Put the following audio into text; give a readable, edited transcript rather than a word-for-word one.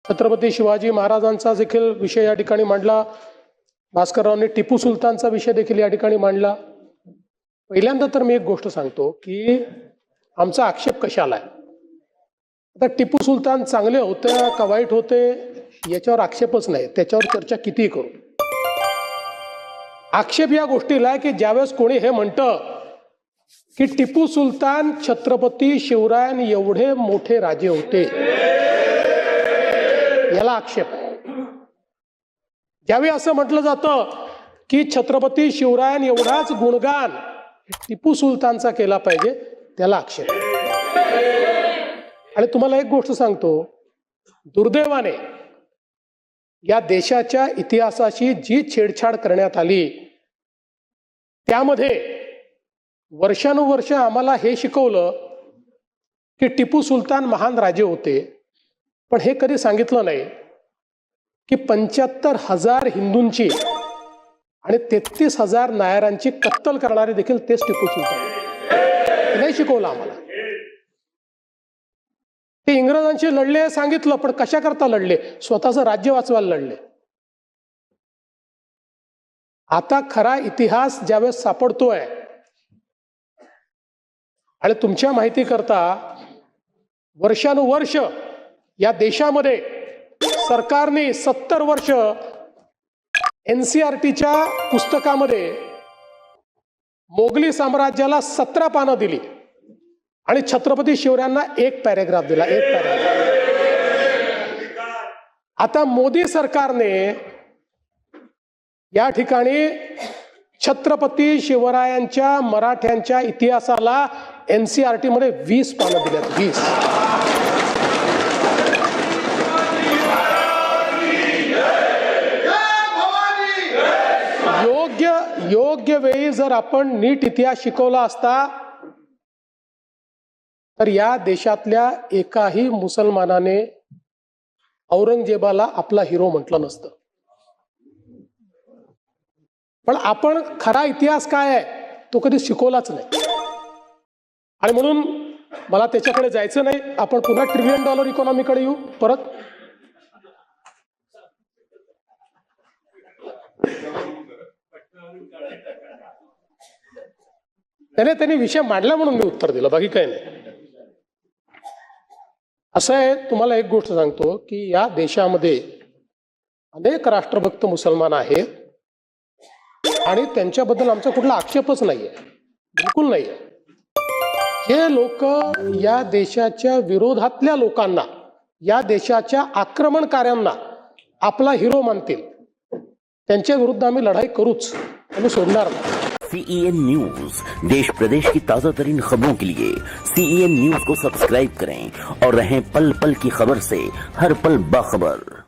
छत्रपती शिवाजी महाराजांचा देखील विषय या ठिकाणी मांडला. भास्कररावांनी टिपू सुलतानचा विषय देखील या ठिकाणी मांडला. पहिल्यांदा तर मी एक गोष्ट सांगतो की आमचा आक्षेप कशाला आहे. आता टिपू सुलतान चांगले होते का वाईट होते याच्यावर आक्षेपच नाही, त्याच्यावर चर्चा कितीही करू. आक्षेप या गोष्टीला आहे की ज्यावेळेस कोणी हे म्हणतं की टिपू सुलतान छत्रपती शिवराय एवढे मोठे राजे होते, याला आक्षेप आहे. ज्यावेळी असं म्हटलं जातं की छत्रपती शिवराय एवढाच गुणगान टिपू सुलतानचा केला पाहिजे, त्याला आक्षेप आहे. आणि तुम्हाला एक गोष्ट सांगतो, दुर्दैवाने या देशाच्या इतिहासाशी जी छेडछाड करण्यात आली त्यामध्ये वर्षानुवर्ष आम्हाला हे शिकवलं की टिपू सुलतान महान राजे होते, पण हे कधी सांगितलं नाही की 75,000 हिंदूंची आणि 33,000 नायरांची कत्तल करणारे देखील तेच टिपू सुलतान. नाही शिकवलं आम्हाला. ते इंग्रजांशी लढले सांगितलं, पण कशा करता लढले? स्वतःचं राज्य वाचवायला लढले. आता खरा इतिहास ज्यावेळेस सापडतोय आणि तुमच्या माहिती करता वर्षानुवर्ष या देशामध्ये सरकारने 70 वर्ष NCERTच्या पुस्तकामध्ये मोगली साम्राज्याला 17 पानं दिली आणि छत्रपती शिवरायांना 1 पॅरेग्राफ दिला, 1 पॅरेग्राफ. आता मोदी सरकारने या ठिकाणी छत्रपती शिवरायांच्या मराठ्यांच्या इतिहासाला NCERT मध्ये 20 पानं दिल्यात, 20. योग्य वेळी जर आपण नीट इतिहास शिकवला असता तर या देशातल्या एकाही मुसलमानाने औरंगजेबाला आपला हिरो म्हटलं नसतं. पण आपण खरा इतिहास काय आहे तो कधी शिकवलाच नाही. आणि म्हणून मला त्याच्याकडे जायचं नाही. आपण पुन्हा $1 ट्रिलियन इकॉनॉमीकडे येऊ परत. त्यांनी विषय मांडला म्हणून मी उत्तर दिलं, बाकी काही नाही. असं आहे, तुम्हाला एक गोष्ट सांगतो की या देशामध्ये अनेक राष्ट्रभक्त मुसलमान आहेत आणि त्यांच्याबद्दल आमचा कुठला आक्षेपच नाहीये, बिलकुल नाहीये. हे लोक या देशाच्या विरोधातल्या लोकांना, या देशाच्या आक्रमणकार्यांना आपला हिरो मानतील, त्यांच्या विरुद्ध आम्ही लढाई करूच, आम्ही सोडणार नाही. CEN न्यूज, देश प्रदेश की ताजा तरीन खबरों के लिए CEN न्यूज को सब्सक्राइब करें और रहें पल पल की खबर से हर पल बाखबर.